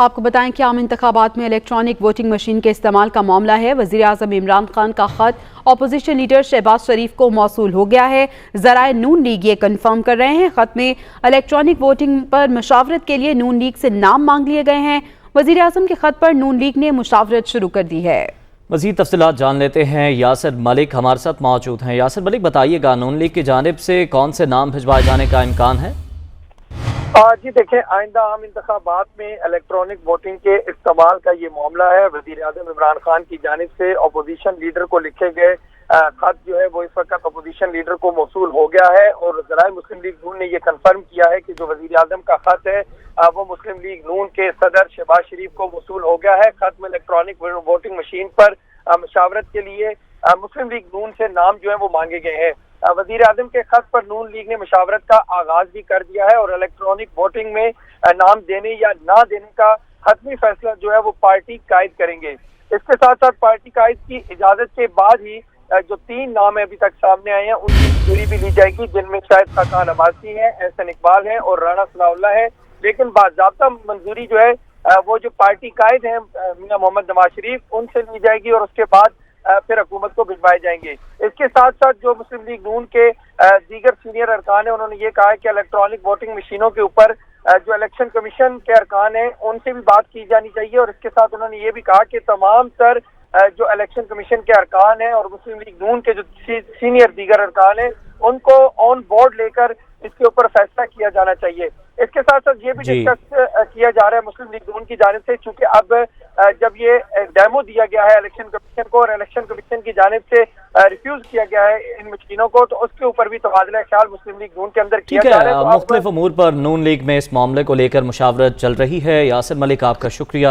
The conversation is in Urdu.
آپ کو بتائیں کہ عام انتخابات میں الیکٹرانک ووٹنگ مشین کے استعمال کا معاملہ ہے۔ وزیر اعظم عمران خان کا خط اپوزیشن لیڈر شہباز شریف کو موصول ہو گیا ہے۔ ذرائع نون لیگ یہ کنفرم کر رہے ہیں۔ خط میں الیکٹرانک ووٹنگ پر مشاورت کے لیے نون لیگ سے نام مانگ لیے گئے ہیں۔ وزیر اعظم کے خط پر نون لیگ نے مشاورت شروع کر دی ہے۔ مزید تفصیلات جان لیتے ہیں، یاسر ملک ہمارے ساتھ موجود ہیں۔ یاسر ملک، بتائیے گا نون لیگ کی جانب سے کون سے نام بھجوائے جانے کا امکان ہے؟ جی دیکھیں، آئندہ عام انتخابات میں الیکٹرانک ووٹنگ کے استعمال کا یہ معاملہ ہے۔ وزیر اعظم عمران خان کی جانب سے اپوزیشن لیڈر کو لکھے گئے خط جو ہے وہ اس وقت اپوزیشن لیڈر کو موصول ہو گیا ہے، اور ذرائع مسلم لیگ نون نے یہ کنفرم کیا ہے کہ جو وزیر اعظم کا خط ہے وہ مسلم لیگ نون کے صدر شہباز شریف کو موصول ہو گیا ہے۔ خط میں الیکٹرانک ووٹنگ مشین پر مشاورت کے لیے مسلم لیگ نون سے نام جو ہے وہ مانگے گئے ہیں۔ وزیر اعظم کے خط پر نون لیگ نے مشاورت کا آغاز بھی کر دیا ہے، اور الیکٹرانک ووٹنگ میں نام دینے یا نہ دینے کا حتمی فیصلہ جو ہے وہ پارٹی قائد کریں گے۔ اس کے ساتھ ساتھ پارٹی قائد کی اجازت کے بعد ہی جو 3 نام ابھی تک سامنے آئے ہیں ان کی منظوری بھی لی جائے گی، جن میں شاہد خاقان عباسی ہے، احسن اقبال ہے اور رانا ثناء اللہ ہے۔ لیکن باضابطہ منظوری جو ہے وہ جو پارٹی قائد ہیں میاں محمد نواز شریف ان سے لی جائے گی، اور اس کے بعد پھر حکومت کو بھجوائے جائیں گے۔ اس کے ساتھ ساتھ جو مسلم لیگ نون کے دیگر سینئر ارکان ہیں انہوں نے یہ کہا ہے کہ الیکٹرانک ووٹنگ مشینوں کے اوپر جو الیکشن کمیشن کے ارکان ہیں ان سے بھی بات کی جانی چاہیے، اور اس کے ساتھ انہوں نے یہ بھی کہا کہ تمام تر جو الیکشن کمیشن کے ارکان ہیں اور مسلم لیگ نون کے جو سینئر دیگر ارکان ہیں ان کو آن بورڈ لے کر اس کے اوپر فیصلہ کیا جانا چاہیے۔ اس کے ساتھ ساتھ یہ بھی ڈسکس کیا جا رہا ہے مسلم لیگ نون کی جانب سے، چونکہ اب جب یہ ڈیمو دیا گیا ہے الیکشن کمیشن کو اور الیکشن کمیشن کی جانب سے ریفیوز کیا گیا ہے ان مشینوں کو، تو اس کے اوپر بھی تبادلہ خیال مسلم لیگ نون کے اندر کیا جا رہا ہے۔ مختلف امور پر نون لیگ میں اس معاملے کو لے کر مشاورت چل رہی ہے۔ یاسر ملک، آپ کا شکریہ۔